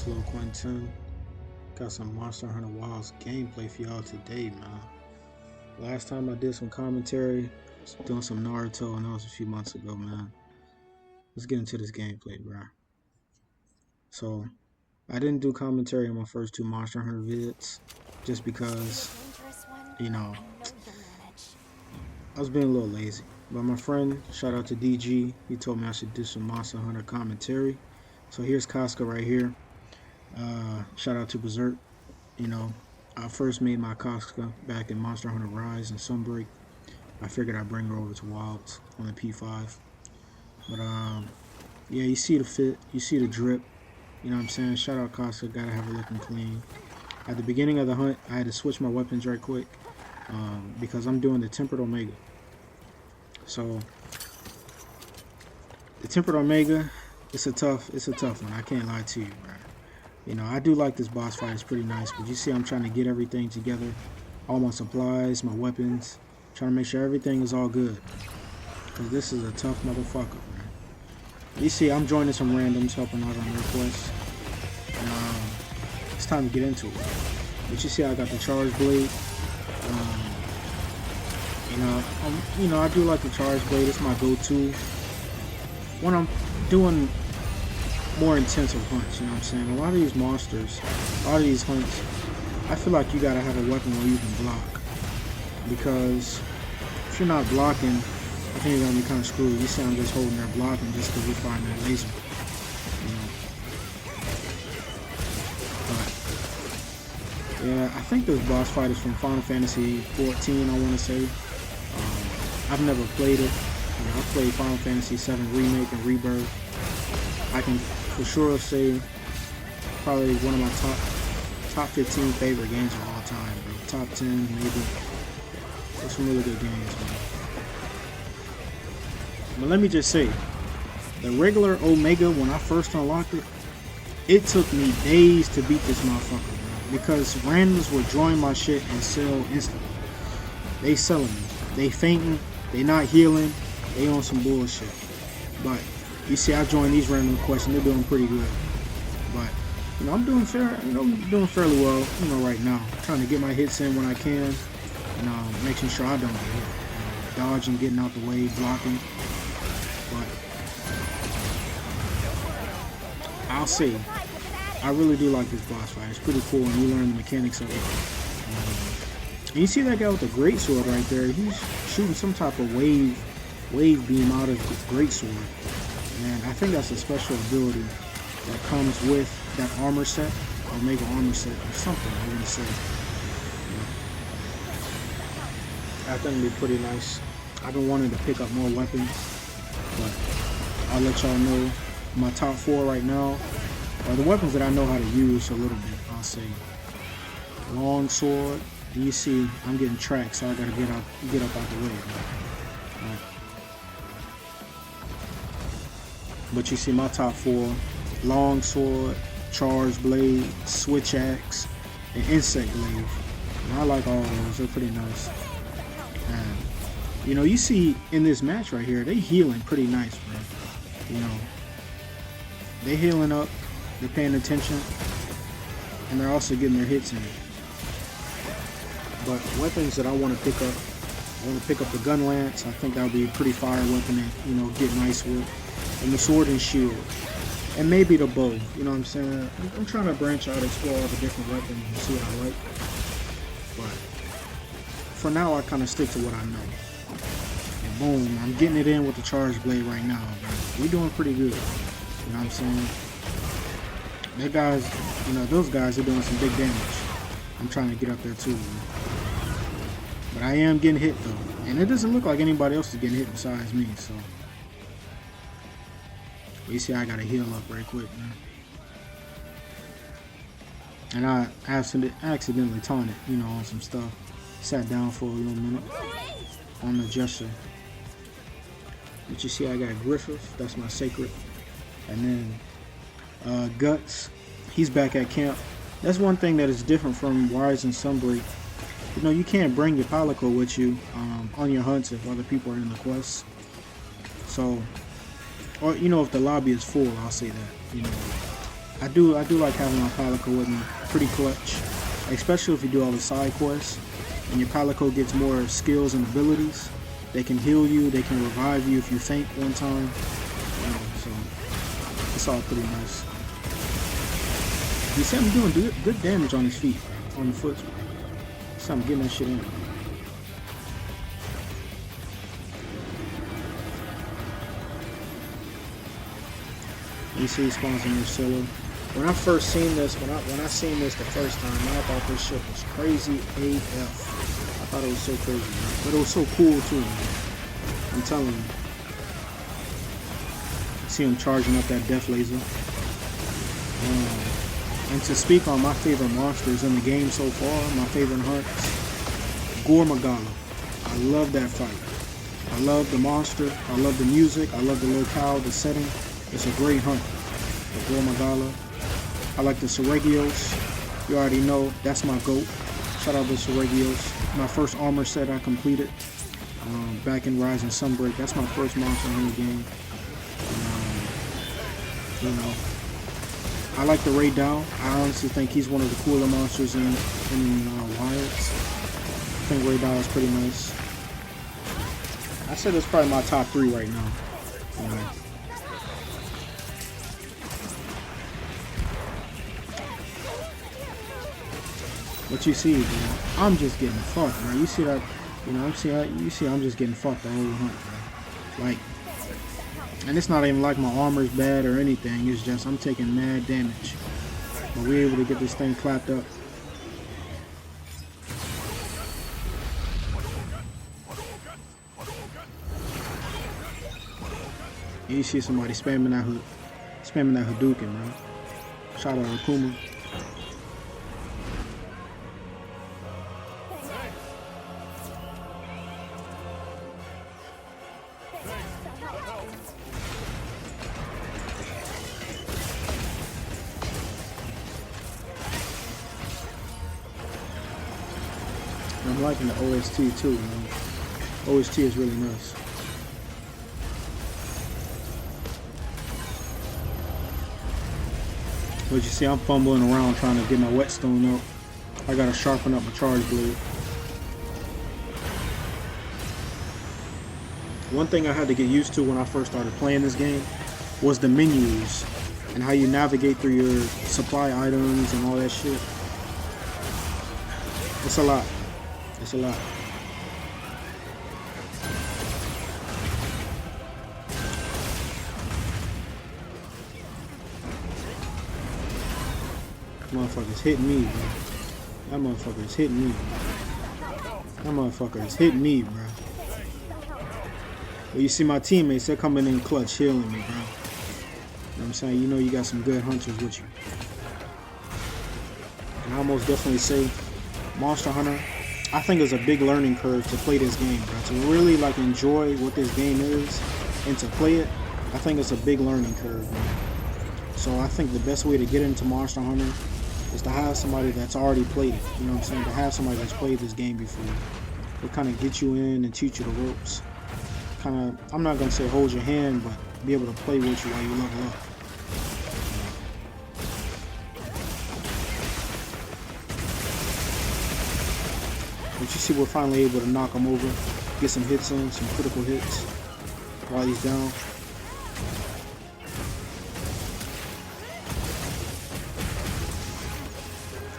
It's Lil Quentin. Got some Monster Hunter Wilds gameplay for y'all today, man. Last time I did some commentary, I was doing some Naruto, and that was a few months ago, man. Let's get into this gameplay, bro. So, I didn't do commentary on my first two Monster Hunter vids, just because, you know, I was being a little lazy. But my friend, shout out to DG, he told me I should do some Monster Hunter commentary. So here's Casca right here. Shout out to Berserk. You know, I first made my Casca back in Monster Hunter Rise and Sunbreak. I figured I'd bring her over to Wilds on the P5. But yeah, you see the fit, you see the drip. You know what I'm saying? Shout out Casca, gotta have her looking clean. At the beginning of the hunt, I had to switch my weapons right quick because I'm doing the Tempered Omega. So the Tempered Omega, it's a tough one. I can't lie to you, bro. You know, I do like this boss fight. It's pretty nice, but you see I'm trying to get everything together. All my supplies, my weapons. Trying to make sure everything is all good. Because this is a tough motherfucker, man. You see I'm joining some randoms, helping out on their quests. And, it's time to get into it. But you see I got the Charge Blade. You know, I do like the Charge Blade. It's my go-to when I'm doing more intensive hunts, you know what I'm saying? A lot of these monsters, a lot of these hunts, I feel like you gotta have a weapon where you can block. Because if you're not blocking, I think you're gonna be kind of screwed. You see I'm just holding there blocking just because we're firing that laser. You know? But, yeah, I think this boss fight is from Final Fantasy 14, I want to say. I've never played it. You know, I've played Final Fantasy 7 Remake and Rebirth. I can for sure say probably one of my top 15 favorite games of all time, bro. Top 10 maybe. There's some really good games, man. But let me just say, the regular Omega, when I first unlocked it, it took me days to beat this motherfucker, bro. Because randoms would join my shit and sell instantly. They selling me. They fainting. They not healing. They on some bullshit. But you see, I joined these random quests and they're doing pretty good. But you know, I'm doing fairly well. You know, right now, trying to get my hits in when I can, and making sure I don't get hit. Dodging, getting out the way, blocking. But I'll say, I really do like this boss fight. It's pretty cool, and you learn the mechanics of it. And you see that guy with the greatsword right there? He's shooting some type of wave beam out of the greatsword. And I think that's a special ability that comes with that armor set, Omega armor set, or something, I'm going to say. Yeah. I think it'd be pretty nice. I've been wanting to pick up more weapons, but I'll let y'all know my top 4 right now are the weapons that I know how to use a little bit. I'll say long sword. And you see I'm getting tracked, so I gotta get up out the way. Right. But you see my top 4: long sword, charge blade, switch axe, and insect glaive. And I like all of those. They're pretty nice. And you know, you see in this match right here, they healing pretty nice, bro. You know, they healing up, they're paying attention, and they're also getting their hits in. But weapons that I want to pick up, I want to pick up the gun lance. I think that would be a pretty fire weapon to, you know, get nice with. And the sword and shield. And maybe the bow. You know what I'm saying? I'm trying to branch out, explore all the different weapons and see what I like. But for now, I kind of stick to what I know. And boom, I'm getting it in with the charge blade right now. We're doing pretty good. You know what I'm saying? That guys, you know, those guys are doing some big damage. I'm trying to get up there too, man. But I am getting hit though. And it doesn't look like anybody else is getting hit besides me, so. You see I gotta heal up right quick, man. And I accidentally taunted, you know, on some stuff. Sat down for a little minute on the gesture. But you see I got Griffith, that's my sacred. And then Guts, he's back at camp. That's one thing that is different from Rise and Sunbreak. You know, you can't bring your Palico with you on your hunts if other people are in the quest. So, or you know, if the lobby is full, I'll say that. You know, I do like having my Palico with me. Pretty clutch, especially if you do all the side quests, and your Palico gets more skills and abilities. They can heal you. They can revive you if you faint one time. So it's all pretty nice. You see, I'm doing good damage on his feet, on the foot. So I'm getting that shit in. You see, he spawns in Marcelo. When I first seen this, when I seen this the first time, I thought this shit was crazy AF. I thought it was so crazy, man. But it was so cool too, man. I'm telling you. See him charging up that death laser. And to speak on my favorite monsters in the game so far, my favorite hunts, Gormagala. I love that fight. I love the monster. I love the music. I love the locale, the setting. It's a great hunt. The Gormagala. I like the Seregios. You already know that's my GOAT. Shout out to Seregios. My first armor set I completed back in Rise and Sunbreak. That's my first monster in the game. You know, I like the Ray Dow. I honestly think he's one of the cooler monsters in Wilds. I think Ray Dow is pretty nice. I said it's probably my top 3 right now. You know. What you see, man, I'm just getting fucked, man. You see that? You know, you see, I'm just getting fucked the whole hunt, man. Like, and it's not even like my armor's bad or anything. It's just I'm taking mad damage. But we're able to get this thing clapped up. And you see somebody spamming that Hadouken, man. Shout out to Akuma. I'm liking the OST too, man. OST is really nice. But you see, I'm fumbling around trying to get my whetstone up. I gotta sharpen up my charge blade. One thing I had to get used to when I first started playing this game was the menus and how you navigate through your supply items and all that shit. It's a lot. It's a lot. Motherfucker's hitting me, bro. That motherfucker is hitting me. That motherfucker is hitting me, bro. Well, you see my teammates, they're coming in clutch, healing me, bro. You know what I'm saying? You know you got some good hunters with you. And I almost definitely say Monster Hunter, I think it's a big learning curve to play this game, bro. To really like enjoy what this game is and to play it, I think it's a big learning curve, man. So I think the best way to get into Monster Hunter is to have somebody that's already played it. You know what I'm saying? To have somebody that's played this game before. To kind of get you in and teach you the ropes. Kind of, I'm not going to say hold your hand, but be able to play with you while you level up. But you see, we're finally able to knock him over, get some hits in, some critical hits while he's down.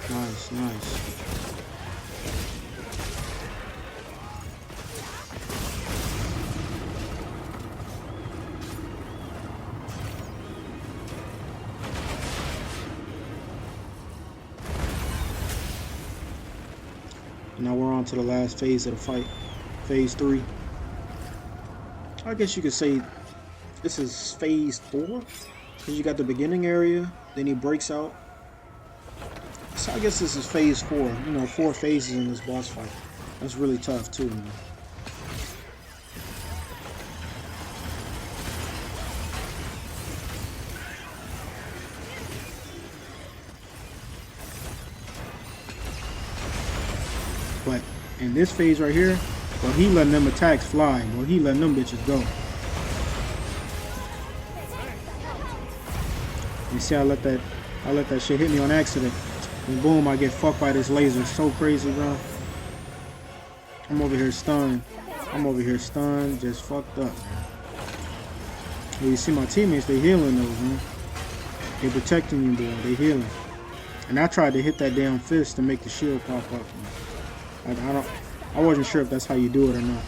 Nice, nice. Now we're on to the last phase of the fight, phase 3. I guess you could say this is phase 4, because you got the beginning area, then he breaks out. So I guess this is phase 4. You know, 4 phases in this boss fight. That's really tough too, man. But in this phase right here, well, he letting them attacks fly. Well, he letting them bitches go. You see, I let that I let that shit hit me on accident. And boom, I get fucked by this laser. So crazy, bro. I'm over here stunned. Just fucked up, man. Well, you see my teammates, they healing though, man. They protecting you, bro. They healing. And I tried to hit that damn fist to make the shield pop up, man. I wasn't sure if that's how you do it or not.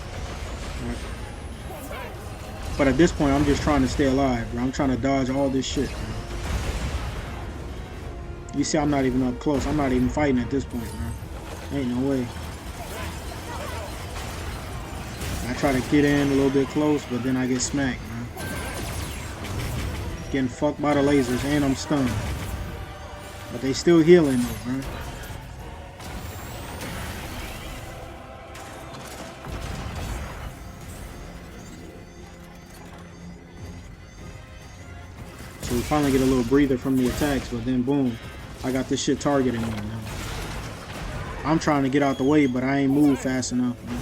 Right. But at this point, I'm just trying to stay alive, bro. I'm trying to dodge all this shit, man. You see, I'm not even up close. I'm not even fighting at this point, man. Ain't no way. I try to get in a little bit close, but then I get smacked, man. Getting fucked by the lasers, and I'm stunned. But they still healing though, man. So we finally get a little breather from the attacks, but then boom, I got this shit targeting me now. I'm trying to get out the way, but I ain't moved fast enough, man.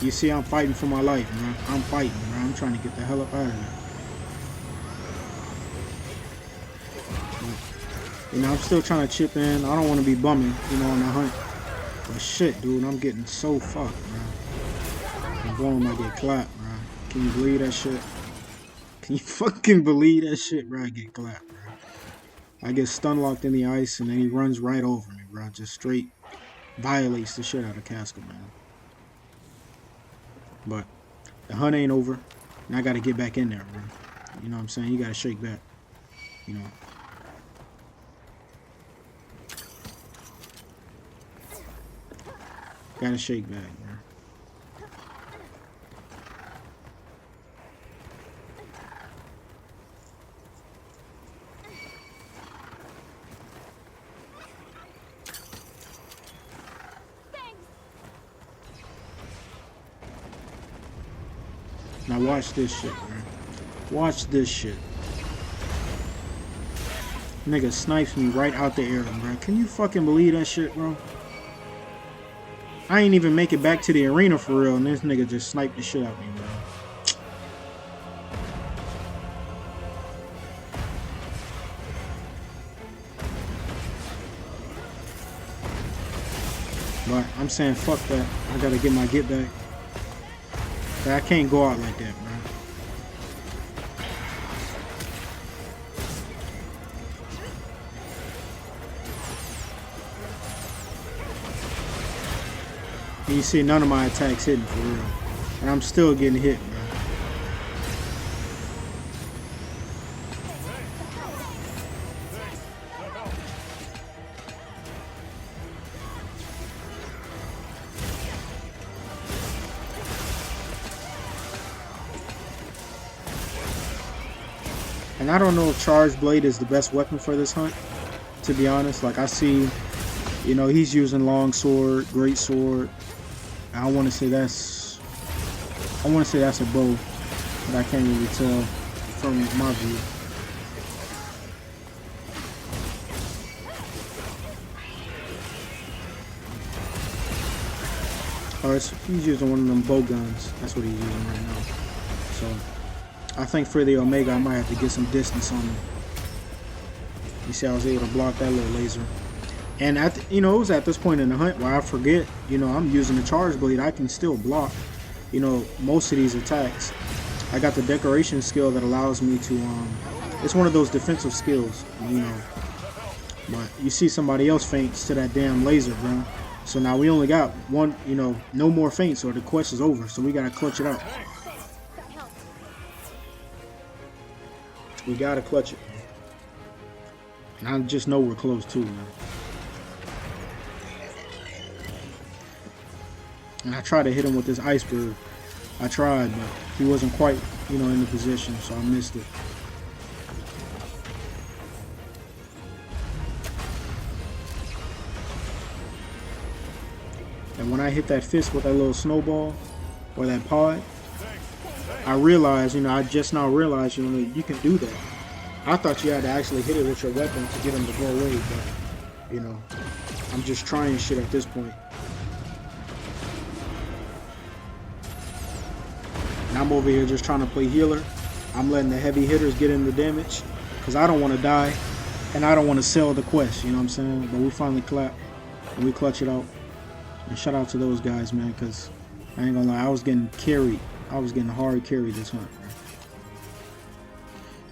You see, I'm fighting for my life, man. I'm fighting, man. I'm trying to get the hell up out of here. But, you know, I'm still trying to chip in. I don't want to be bumming, you know, on the hunt. But shit, dude, I'm getting so fucked, man. And boom, I get clapped, man. Can you believe that shit? Can you fucking believe that shit, bro? I get clapped, bro. I get stun locked in the ice, and then he runs right over me, bro. Just straight violates the shit out of Casca, man. But the hunt ain't over, and I gotta get back in there, bro. You know what I'm saying? You gotta shake back, you know. Gotta shake back, bro. Now watch this shit, man. Watch this shit. Nigga snipes me right out the air, bro. Can you fucking believe that shit, bro? I ain't even make it back to the arena for real, and this nigga just sniped the shit out of me, bro. But I'm saying fuck that. I gotta get my get back. I can't go out like that, bro. You see none of my attacks hitting for real. And I'm still getting hit, bro. And I don't know if Charge Blade is the best weapon for this hunt, to be honest. Like, I see, you know, he's using long sword, great sword. I want to say that's a bow, but I can't really tell from my view. Oh, he's using one of them bow guns. That's what he's using right now. So I think for the Omega, I might have to get some distance on him. You see, I was able to block that little laser. And you know, it was at this point in the hunt where I forget, you know, I'm using the Charge Blade. I can still block, you know, most of these attacks. I got the decoration skill that allows me to, it's one of those defensive skills, you know. But you see somebody else faints to that damn laser, bro. So now we only got one, you know, no more faints or the quest is over. So we got to clutch it out. We got to clutch it. And I just know we're close too, man. And I tried to hit him with this iceberg. I tried, but he wasn't quite, you know, in the position, so I missed it. And when I hit that fist with that little snowball, or that pod, I realized, you know, I just now realized, you know, you can do that. I thought you had to actually hit it with your weapon to get him to go away, but, you know, I'm just trying shit at this point. And I'm over here just trying to play healer. I'm letting the heavy hitters get in the damage because I don't want to die and I don't want to sell the quest, you know what I'm saying? But we finally clap and we clutch it out. And shout out to those guys, man, because I ain't gonna lie, I was getting carried. I was getting hard carried this hunt, man.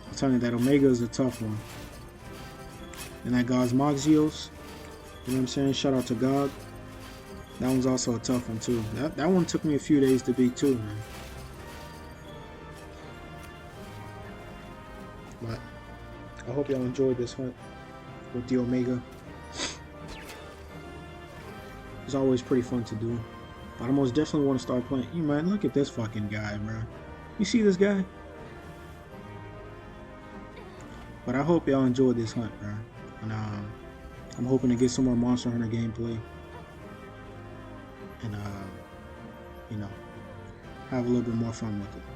I'm telling you, that Omega is a tough one. And that God's Moxios, you know what I'm saying? Shout out to God. That one's also a tough one too. That one took me a few days to beat too, man. But I hope y'all enjoyed this hunt with the Omega. It's always pretty fun to do. But I most definitely want to start playing. You man, look at this fucking guy, bro. You see this guy? But I hope y'all enjoyed this hunt, bro. And I'm hoping to get some more Monster Hunter gameplay. And you know, have a little bit more fun with it.